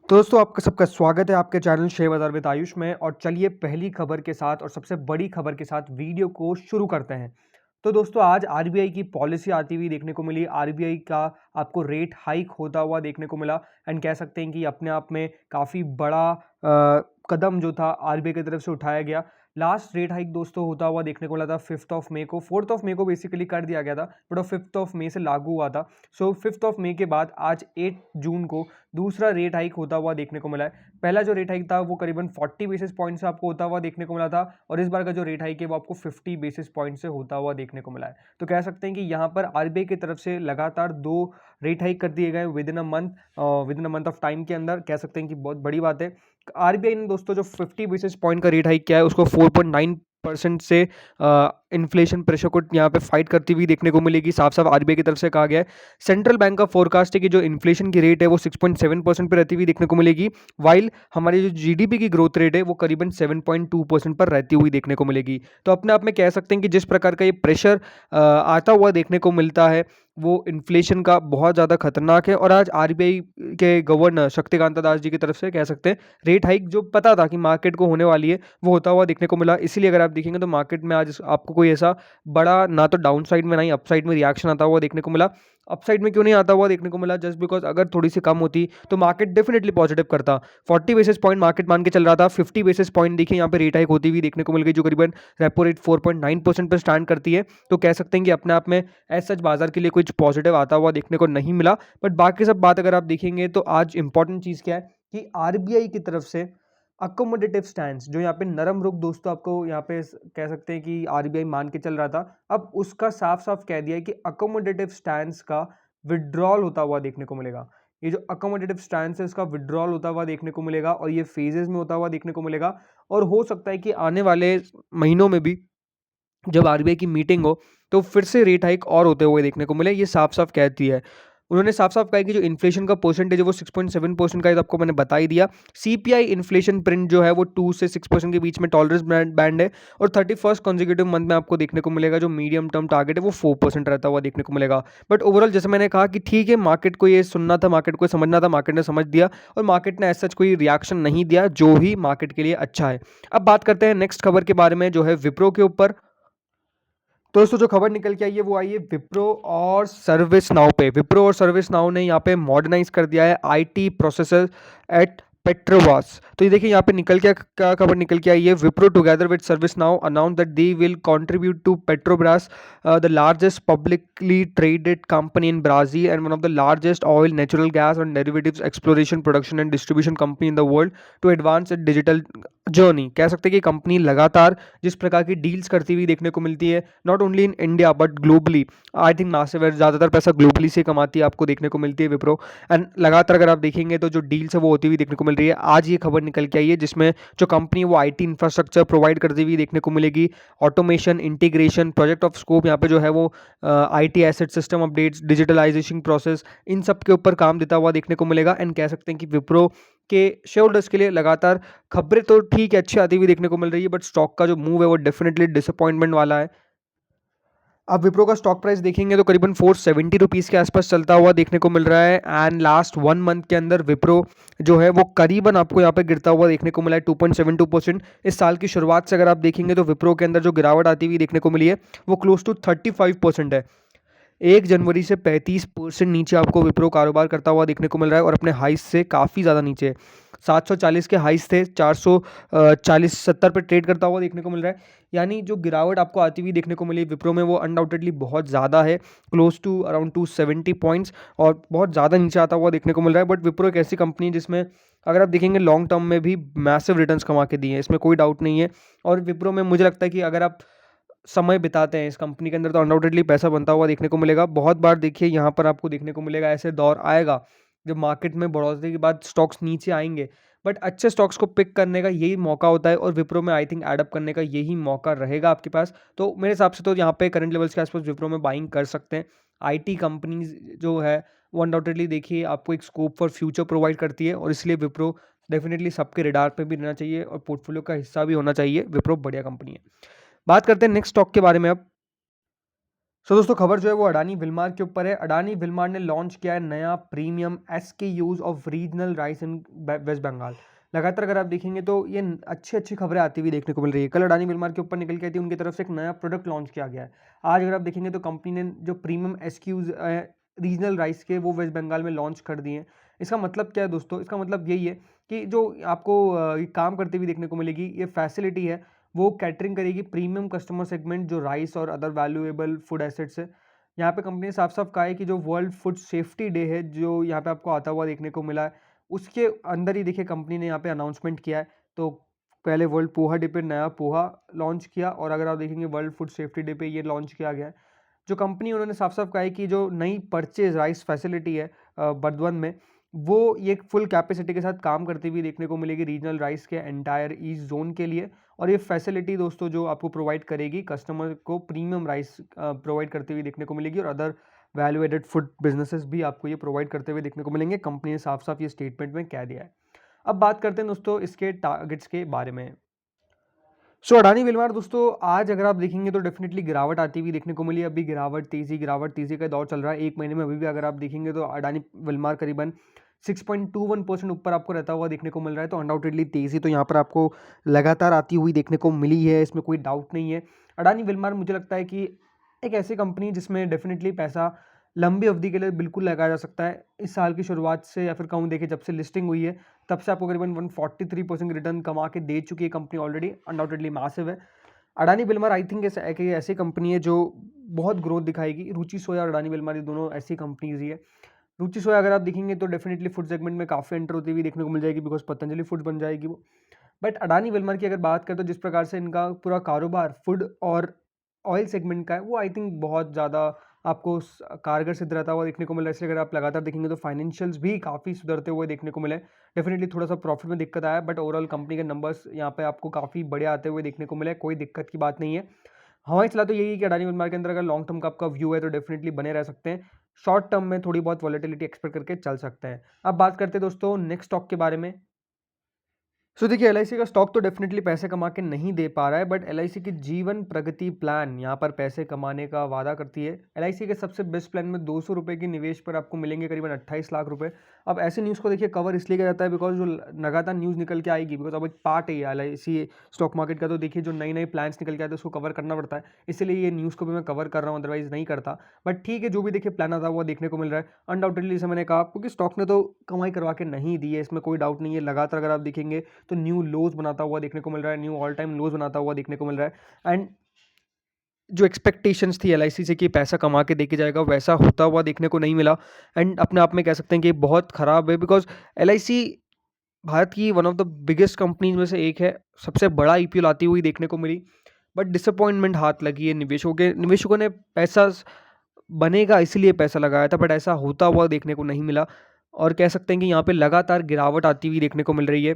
तो दोस्तों आपका सबका स्वागत है आपके चैनल शेयर बाजार विद आयुष में। और चलिए पहली खबर के साथ और सबसे बड़ी खबर के साथ वीडियो को शुरू करते हैं। तो दोस्तों आज आरबीआई की पॉलिसी आती हुई देखने को मिली। आरबीआई का आपको रेट हाइक होता हुआ देखने को मिला एंड कह सकते हैं कि अपने आप में काफ़ी बड़ा कदम जो था आरबीआई की तरफ से उठाया गया। लास्ट रेट हाइक दोस्तों होता हुआ देखने को मिला था 5th ऑफ मई को। 4th ऑफ मई को बेसिकली कर दिया गया था, बट 5th ऑफ मई से लागू हुआ था। सो 5th ऑफ मई के बाद आज 8 जून को दूसरा रेट हाइक होता हुआ देखने को मिला है। पहला जो रेट हाइक था वो करीबन 40 बेसिस पॉइंट से आपको होता हुआ देखने को मिला था, और इस बार का जो रेट हाइक है वो आपको 50 बेसिस पॉइंट से होता हुआ देखने को मिला है। तो कह सकते हैं कि यहाँ पर आरबीआई की तरफ से लगातार 2 रेट हाइक कर दिए गए with in a month of time के अंदर। कह सकते हैं कि बहुत बड़ी बात है। आरबीआई ने दोस्तों जो 50 बेसिस पॉइंट का रेट हाइक किया है उसको 4.9% से इन्फ्लेशन प्रेशर को यहाँ पे फाइट करती हुई देखने को मिलेगी। साफ साफ आरबीआई की तरफ से कहा गया है। सेंट्रल बैंक का फोरकास्ट है कि जो इन्फ्लेशन की रेट है वो 6.7% पर रहती हुई देखने को मिलेगी, वाइल हमारी जो जीडीपी की ग्रोथ रेट है वो करीबन 7.2% पर रहती हुई देखने को मिलेगी। तो अपने आप में कह सकते हैं कि जिस प्रकार का ये प्रेशर आता हुआ देखने को मिलता है वो इन्फ्लेशन का बहुत ज़्यादा खतरनाक है। और आज आरबीआई के गवर्नर शक्तिकांता दास जी की तरफ से कह सकते हैं रेट हाइक जो पता था कि मार्केट को होने वाली है वो होता हुआ देखने को मिला। इसीलिए अगर आप देखेंगे तो मार्केट में आज आपको कोई ऐसा बड़ा ना तो डाउन साइड में ना ही अपसाइड में रिएक्शन आता हुआ देखने को मिला। अपसाइड में क्यों नहीं आता हुआ देखने को मिला? जस्ट बिकॉज अगर थोड़ी सी कम होती तो मार्केट डेफिनेटली पॉजिटिव करता। 40 बेसिस पॉइंट मार्केट मान के चल रहा था, 50 बेसिस पॉइंट देखिए यहाँ पे रेट हाइक होती हुई देखने को मिल गई, जो करीबन रेपो रेट 4.9% पर स्टैंड करती है। तो कह सकते हैं कि अपने आप में एज सच बाजार के लिए कुछ पॉजिटिव आता हुआ देखने को नहीं मिला। बट बाकी सब बात अगर आप देखेंगे तो आज इंपॉर्टेंट चीज़ क्या है कि आरबीआई की तरफ से अकोमोडेटिव स्टैंस, जो यहाँ पे नरम रुख दोस्तों आपको यहाँ पे कह सकते हैं कि आरबीआई मान के चल रहा था, अब उसका साफ साफ कह दिया है कि अकोमोडेटिव स्टैंस का विड्रॉल होता हुआ देखने को मिलेगा। ये जो अकोमोडेटिव स्टैंस है इसका विड्रॉल होता हुआ देखने को मिलेगा और ये फेजेस में होता हुआ देखने को मिलेगा। और हो सकता है कि आने वाले महीनों में भी जब आरबीआई की मीटिंग हो तो फिर से रेट हाइक और होते हुए देखने को मिले, ये साफ साफ कहती है। उन्होंने साफ साफ कहा कि जो इन्फ्लेशन का परसेंटेज है वो 6.7% का है, तो आपको मैंने बता ही दिया। सीपीआई इन्फ्लेशन प्रिंट जो है वो 2 से 6% के बीच में टॉलरेंस बैंड है, और 31st कॉन्जिक्यूटिव मंथ में आपको देखने को मिलेगा जो मीडियम टर्म टारगेट है वो 4% रहता हुआ देखने को मिलेगा। बट ओवरऑल जैसे मैंने कहा कि ठीक है, मार्केट को ये सुनना था, मार्केट को समझना था, मार्केट ने समझ दिया और मार्केट ने ऐसा कोई रिएक्शन नहीं दिया, जो ही मार्केट के लिए अच्छा है। अब बात करते हैं नेक्स्ट खबर के बारे में, जो है विप्रो के ऊपर। तो दोस्तों जो खबर निकल के आई है वो आई है विप्रो और सर्विस नाउ पे। विप्रो और सर्विस नाउ ने यहाँ पे मॉडर्नाइज कर दिया है आईटी प्रोसेसर एट पेट्रोवास। तो ये देखिए यहाँ पे निकल के क्या खबर निकल के आई है। Wipro together with ServiceNow announce that they will contribute to Petrobras, the largest publicly traded company in Brazil and one of the largest oil, natural gas and derivatives exploration, production and distribution company in the world to advance it digital journey. कह सकते हैं कि company लगातार जिस प्रकार की deals करती हुई देखने को मिलती है, not only in India but globally, I think massive है, ज़्यादातर पैसा ग्लोबली से कमाती है आपको देखने को मिलती है विप्रो। एंड लगातार अगर आप देखेंगे तो जो डील्स है वो होती हुई देखने को मिल रही है। आज ये खबर निकल के आई है जिसमें जो कंपनी वो आईटी इंफ्रास्ट्रक्चर प्रोवाइड करती हुई देखने को मिलेगी, automation, integration, project of scope, यहाँ पे जो है वो IT asset system updates, digitalization process, इन सब के ऊपर काम देता हुआ देखने को मिलेगा। एंड कह सकते हैं कि विप्रो के शेयर होल्डर्स के लिए लगातार खबरें तो ठीक है अच्छी आती हुई देखने को मिल रही है, बट स्टॉक का जो मूव है वो डेफिनेटली डिसअपॉइंटमेंट वाला है। अब विप्रो का स्टॉक प्राइस देखेंगे तो करीबन 470 रुपीज़ के आसपास चलता हुआ देखने को मिल रहा है। एंड लास्ट 1 मंथ के अंदर विप्रो जो है वो करीबन आपको यहाँ पे गिरता हुआ देखने को मिला है 2.72%। इस साल की शुरुआत से अगर आप देखेंगे तो विप्रो के अंदर जो गिरावट आती हुई देखने को मिली है वो क्लोज टू 35% है। 1 जनवरी से 35% नीचे आपको विप्रो कारोबार करता हुआ देखने को मिल रहा है और अपने हाइस से काफ़ी ज़्यादा नीचे। 740 के हाइस थे, 440-70 पर ट्रेड करता हुआ देखने को मिल रहा है। यानी जो गिरावट आपको आती हुई देखने को मिली विप्रो में वो अनडाउटेडली बहुत ज़्यादा है, क्लोज टू अराउंड 270 पॉइंट्स, और बहुत ज़्यादा नीचे आता हुआ देखने को मिल रहा है। बट विप्रो एक ऐसी कंपनी है जिसमें अगर आप देखेंगे लॉन्ग टर्म में भी मैसिव रिटर्न्स कमा के दिए हैं, इसमें कोई डाउट नहीं है। और विप्रो में मुझे लगता है कि अगर आप समय बिताते हैं इस कंपनी के अंदर तो अनडाउटेडली पैसा बनता हुआ देखने को मिलेगा। बहुत बार देखिए यहाँ पर आपको देखने को मिलेगा, ऐसे दौर आएगा जब मार्केट में बढ़ोतरी के बाद स्टॉक्स नीचे आएंगे, बट अच्छे स्टॉक्स को पिक करने का यही मौका होता है और विप्रो में आई थिंक एडअप करने का यही मौका रहेगा आपके पास। तो मेरे हिसाब से तो यहाँ पे करंट लेवल्स के आसपास विप्रो में बाइंग कर सकते हैं। आईटी कंपनीज जो है वो अनडाउटेडली देखिए आपको एक स्कोप फॉर फ्यूचर प्रोवाइड करती है, और इसलिए विप्रो डेफिनेटली सबके रिडार पे भी रहना चाहिए और पोर्टफोलियो का हिस्सा भी होना चाहिए। विप्रो बढ़िया कंपनी है। बात करते हैं नेक्स्ट स्टॉक के बारे में अब। दोस्तों खबर जो है वो अडानी विलमार के ऊपर है। अडानी विलमार ने लॉन्च किया है नया premium SKUs of regional rice in West Bengal. लगातार अगर आप देखेंगे तो ये अच्छी अच्छी खबरें आती हुई देखने को मिल रही है। कल अडानी विलमार के ऊपर निकल के आई थी, उनकी तरफ से एक नया प्रोडक्ट लॉन्च किया गया है। आज अगर आप देखेंगे तो कंपनी ने जो प्रीमियम एसक्यूज रीजनल राइस के वो वेस्ट बंगाल में लॉन्च कर दिए हैं। इसका मतलब क्या है दोस्तों? इसका मतलब यही है कि जो आपको ये काम करते हुए देखने को मिलेगी, ये फैसिलिटी है वो कैटरिंग करेगी प्रीमियम कस्टमर सेगमेंट जो राइस और अदर वैल्यूएबल फूड एसेट्स है। यहाँ पे कंपनी ने साफ साफ कहा है कि जो वर्ल्ड फूड सेफ्टी डे है जो यहाँ पे आपको आता हुआ देखने को मिला है, उसके अंदर ही देखिए कंपनी ने यहाँ पे अनाउंसमेंट किया है। तो पहले वर्ल्ड पोहा डे पे नया पोहा लॉन्च किया, और अगर आप देखेंगे वर्ल्ड फूड सेफ्टी डे पे ये लॉन्च किया गया है। जो कंपनी उन्होंने साफ साफ कहा है कि जो नई परचेज राइस फैसिलिटी है बर्दवान में, वो ये फुल कैपेसिटी के साथ काम करती हुई देखने को मिलेगी रीजनल राइस के एंटायर ईस्ट जोन के लिए। और ये फैसिलिटी दोस्तों जो आपको प्रोवाइड करेगी कस्टमर को प्रीमियम राइस प्रोवाइड करती हुई देखने को मिलेगी, और other value added food businesses भी आपको ये प्रोवाइड करते हुए देखने को मिलेंगे। कंपनी ने साफ साफ ये स्टेटमेंट में कह दिया है। अब बात करते हैं दोस्तों इसके टारगेट्स के बारे में। अडानी विलमार दोस्तों आज अगर आप देखेंगे तो डेफिनेटली गिरावट आती हुई देखने को मिली। अभी गिरावट तेजी का दौर चल रहा है। एक महीने में अभी भी अगर आप देखेंगे तो अडानी विलमार करीबन 6.21% ऊपर आपको रहता हुआ देखने को मिल रहा है। तो अनडाउटेडली तेजी तो यहाँ पर आपको लगातार आती हुई देखने को मिली है, इसमें कोई डाउट नहीं है। अडानी विलमार मुझे लगता है कि एक ऐसी कंपनी जिसमें डेफिनेटली पैसा लंबी अवधि के लिए बिल्कुल लगाया जा सकता है। इस साल की शुरुआत से या फिर कहूँ देखिए जब से लिस्टिंग हुई है तब से आपको करीबन 143% रिटर्न कमा के दे चुकी है कंपनी ऑलरेडी। अनडाउटेडली मैसिव है। अडानी विलमार आई थिंक ऐसी कंपनी है जो बहुत ग्रोथ दिखाएगी। रुचि सोया और अडानी विलमार ये दोनों ऐसी कंपनीज ही है। रुचि सोया अगर आप देखेंगे तो डेफिनेटली फूड सेगमेंट में काफ़ी एंटर होती हुई देखने को मिल जाएगी, बिकॉज पतंजलि फूड्स बन जाएगी वो। बट अडानी विलमार की अगर बात करें तो जिस प्रकार से इनका पूरा कारोबार फूड और ऑयल सेगमेंट का है, वो आई थिंक बहुत ज़्यादा आपको कारगर सिद्ध रहता हुआ देखने को मिला है। इसलिए अगर आप लगातार देखेंगे तो फाइनेंशियल्स भी काफ़ी सुधरते हुए देखने को मिले। डेफिनेटली थोड़ा सा प्रॉफिट में दिक्कत आया, बट ओवरऑल कंपनी के नंबर्स यहाँ पे आपको काफ़ी बड़े आते हुए देखने को मिले। कोई दिक्कत की बात नहीं है। हमारी सलाह तो यही है कि अडानी विलमार के अंदर अगर लॉन्ग टर्म का आपका व्यू है तो डेफिनेटली बने रह सकते हैं। शॉर्ट टर्म में थोड़ी बहुत वॉलेटिलिटी एक्सपेक्ट करके चल सकते हैं। अब बात करते हैं दोस्तों नेक्स्ट स्टॉक के बारे में। देखिए एलआईसी का स्टॉक तो डेफिनेटली पैसे कमा के नहीं दे पा रहा है, बट एलआईसी की जीवन प्रगति प्लान यहाँ पर पैसे कमाने का वादा करती है। एलआईसी के सबसे बेस्ट प्लान में 200 रुपये की निवेश पर आपको मिलेंगे करीबन 28 लाख रुपए। अब ऐसे न्यूज़ को देखिए कवर इसलिए किया जाता है बिकॉज जो लगातार न्यूज़ निकल के आएगी, बिकॉज अब एक पार्ट है एलआईसी स्टॉक मार्केट का। तो देखिए जो नई नई प्लान्स निकल के आते हैं उसको कवर करना पड़ता है, इसलिए ये न्यूज़ को भी मैं कवर कर रहा हूँ, अदरवाइज नहीं करता। बट ठीक है, जो भी देखिए प्लान आता हुआ देखने को मिल रहा है अनडाउटेडली, जैसे मैंने कहा, क्योंकि स्टॉक ने तो कमाई करवा के नहीं दी है, इसमें कोई डाउट नहीं है। लगातार अगर आप देखेंगे तो न्यू लोज बनाता हुआ देखने को मिल रहा है, न्यू ऑल टाइम लोज बनाता हुआ देखने को मिल रहा है। एंड जो एक्सपेक्टेशंस थी एलआईसी से कि पैसा कमा के देके जाएगा, वैसा होता हुआ देखने को नहीं मिला। एंड अपने आप में कह सकते हैं कि बहुत ख़राब है, बिकॉज एलआईसी भारत की one of the biggest companies में से एक है। सबसे बड़ा ईपीएल आती हुई देखने को मिली, बट डिसअपॉइंटमेंट हाथ लगी है निवेशकों ने पैसा बनेगा इसलिए पैसा लगाया था, बट ऐसा होता हुआ देखने को नहीं मिला। और कह सकते हैं कि यहाँ पे लगातार गिरावट आती हुई देखने को मिल रही है,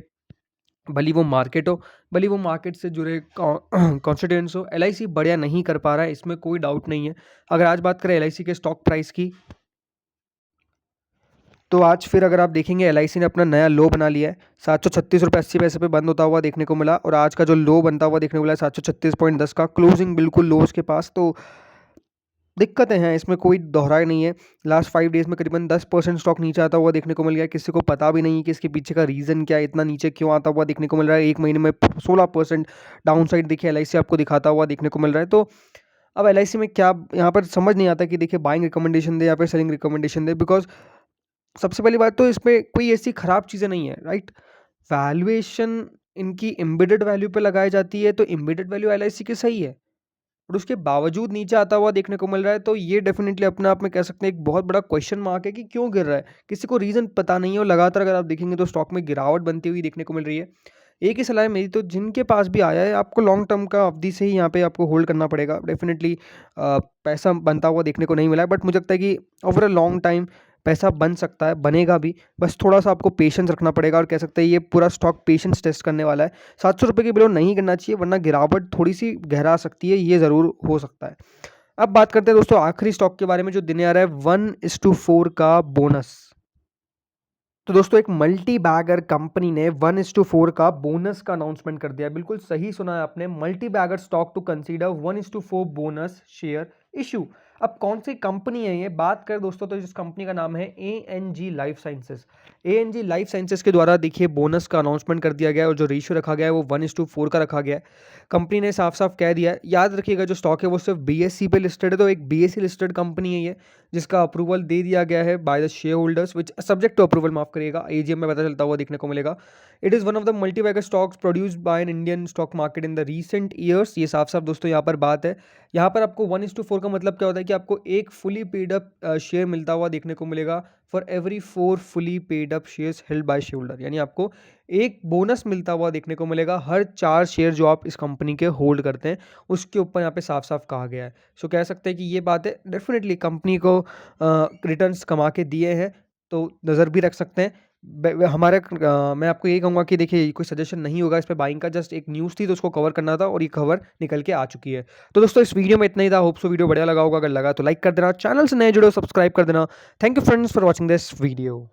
भली वो मार्केट हो, भली वो मार्केट से जुड़े कॉन्स्टिट्यूएंट्स हो। एलआईसी बढ़िया नहीं कर पा रहा है, इसमें कोई डाउट नहीं है। अगर आज बात करें एलआईसी के स्टॉक प्राइस की, तो आज फिर अगर आप देखेंगे एलआईसी ने अपना नया लो बना लिया है। 736 रुपये 80 पैसे पे बंद होता हुआ देखने को मिला, और आज का जो लो बनता हुआ देखने को मिला है 736.10 का, क्लोजिंग बिल्कुल लोज के पास। तो दिक्कतें हैं, इसमें कोई दोहराई नहीं है। लास्ट 5 डेज में करीबन 10% स्टॉक नीचे आता हुआ देखने को मिल गया। किसी को पता भी नहीं कि इसके पीछे का रीज़न क्या है, इतना नीचे क्यों आता हुआ देखने को मिल रहा है। एक महीने में 16% डाउन साइड देखिए एलआईसी आपको दिखाता हुआ देखने को मिल रहा है। तो अब एलआईसी में क्या यहाँ पर समझ नहीं आता कि देखिए बाइंग रिकमेंडेशन दे या फिर सेलिंग रिकमेंडेशन दे, बिकॉज सबसे पहली बात तो इसमें कोई ऐसी ख़राब चीज़ें नहीं है, राइट। वैल्यूएशन इनकी एम्बेडेड वैल्यू पे लगाई जाती है, तो एम्बेडेड वैल्यू एलआईसी की सही है, और उसके बावजूद नीचे आता हुआ देखने को मिल रहा है। तो ये डेफिनेटली अपने आप में कह सकते हैं एक बहुत बड़ा क्वेश्चन मार्क है कि क्यों गिर रहा है, किसी को रीज़न पता नहीं है। और लगातार अगर आप देखेंगे तो स्टॉक में गिरावट बनती हुई देखने को मिल रही है। एक ही सलाह है मेरी, तो जिनके पास भी आया है आपको लॉन्ग टर्म का अवधि से ही यहाँ पे आपको होल्ड करना पड़ेगा। डेफिनेटली पैसा बनता हुआ देखने को नहीं मिला है, बट मुझे लगता है कि ओवर अ लॉन्ग टाइम पैसा बन सकता है, बनेगा भी। बस थोड़ा सा आपको पेशेंस रखना पड़ेगा, और कह सकते हैं ये पूरा स्टॉक पेशेंस टेस्ट करने वाला है। 700 रुपये के बिलो नहीं गिरना चाहिए, वरना गिरावट थोड़ी सी गहरा सकती है, ये ज़रूर हो सकता है। अब बात करते हैं दोस्तों आखिरी स्टॉक के बारे में जो देने आ रहा है 1:4 का बोनस। तो दोस्तों एक मल्टी बैगर कंपनी ने 1:4 का बोनस का अनाउंसमेंट कर दिया। बिल्कुल सही सुना है आपने, multi bagger stock to consider 1:4 bonus share issue. अब कौन सी कंपनी है ये, बात करें दोस्तों तो इस कंपनी का नाम है ANG life sciences. ANG life sciences के द्वारा देखिए बोनस का अनाउंसमेंट कर दिया गया है और जो रेशियो रखा गया है वो 1:4 का रखा गया है। कंपनी ने साफ साफ कह दिया है, याद रखिएगा जो स्टॉक है वो सिर्फ BSE पे लिस्टेड है, तो एक BSE लिस्टेड कंपनी है ये, जिसका अप्रूवल दे दिया गया है by the shareholders which subject to approval, माफ करिएगा, AGM में पता चलता हुआ देखने को मिलेगा। It is one of the multibagger stocks produced by an Indian stock market in the recent years. ये साफ साफ दोस्तों यहाँ पर बात है। यहाँ पर आपको 1:4 का मतलब क्या होता है कि आपको एक फुली पेड अप शेयर मिलता हुआ देखने को मिलेगा for every 4 fully paid up shares held by share holder, यानी आपको एक बोनस मिलता हुआ देखने को मिलेगा हर 4 शेयर जो आप इस कंपनी के होल्ड करते हैं, उसके ऊपर यहाँ पे साफ साफ कहा गया है। सो कह सकते हैं कि ये बात है, डेफिनेटली कंपनी को रिटर्न्स कमा के दिए हैं, तो नज़र भी रख सकते हैं। मैं आपको यही कहूँगा कि देखिए कोई सजेशन नहीं होगा इस पे बाइंग का, जस्ट एक न्यूज़ थी तो उसको कवर करना था और ये खबर निकल के आ चुकी है। तो दोस्तों इस वीडियो में इतना ही था, होप सो वीडियो बढ़िया लगा होगा, अगर लगा तो लाइक कर देना, चैनल से नए जुड़े हो सब्सक्राइब कर देना। Thank you friends for watching this video.